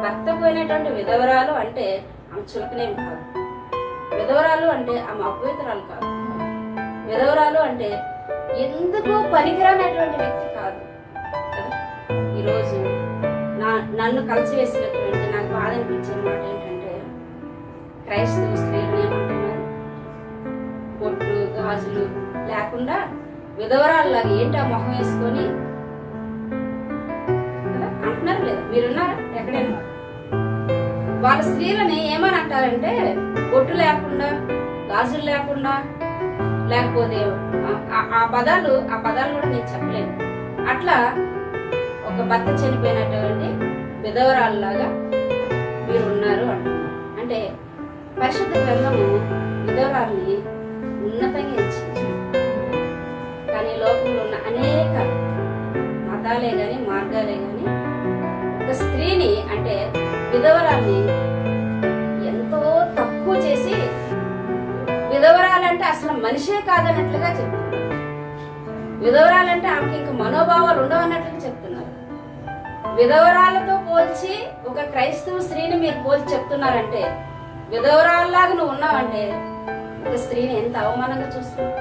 భర్త పోయినటువంటి విధవరాలు అంటే ఆమె చులకనేం కాదు. విధవరాలు అంటే ఆమె అపవిత్రాలు కాదు. విధవరాలు అంటే ఎందుకు పనికిరానటువంటి వ్యక్తి కాదు కదా. ఈరోజు నన్ను కలిసివేసినటువంటి నాకు బాధ అనిపించిన మాట ఏంటంటే, క్రైస్తవ స్త్రీలు ఏమంటున్నారు, బొట్లు గాజులు లేకుండా విధవరాల్లాగా ఏంటి ఆ మొహం వేసుకొని అంటున్నారు. లేదా మీరున్నారా ఎక్కడైనా? వాళ్ళ స్త్రీలని ఏమని అంటారంటే, బొట్టు లేకుండా గాజులు లేకుండా, లేకపోతే ఆ పదాలు కూడా నేను చెప్పలేను. అట్లా ఒక భర్త చనిపోయినటువంటి విధవరాల్లాగా మీరు ఉన్నారు అంటున్నారు. అంటే పరిశుద్ధ గ్రంథము విధవరాల్ని ఉన్నతంగా హెచ్చించింది. కానీ లోకంలో ఉన్న అనేక మతాలే గాని మార్గాలే గాని ఒక స్త్రీని అంటే విధవరాల్ని ఎంతో తక్కువ చేసి, విధవరాలంటే అసలు మనిషే కాదన్నట్లుగా చెప్తున్నారు. విధవరాలంటే ఆమెకి ఇంకా మనోభావాలు ఉండవన్నట్లుగా చెప్తున్నారు. విధవరాలతో పోల్చి ఒక క్రైస్తవ స్త్రీని మీరు పోల్చి చెప్తున్నారంటే, విధవరాల్లాగా నువ్వు ఉన్నావంటే ఒక స్త్రీని ఎంత అవమానంగా చూస్తున్నావు.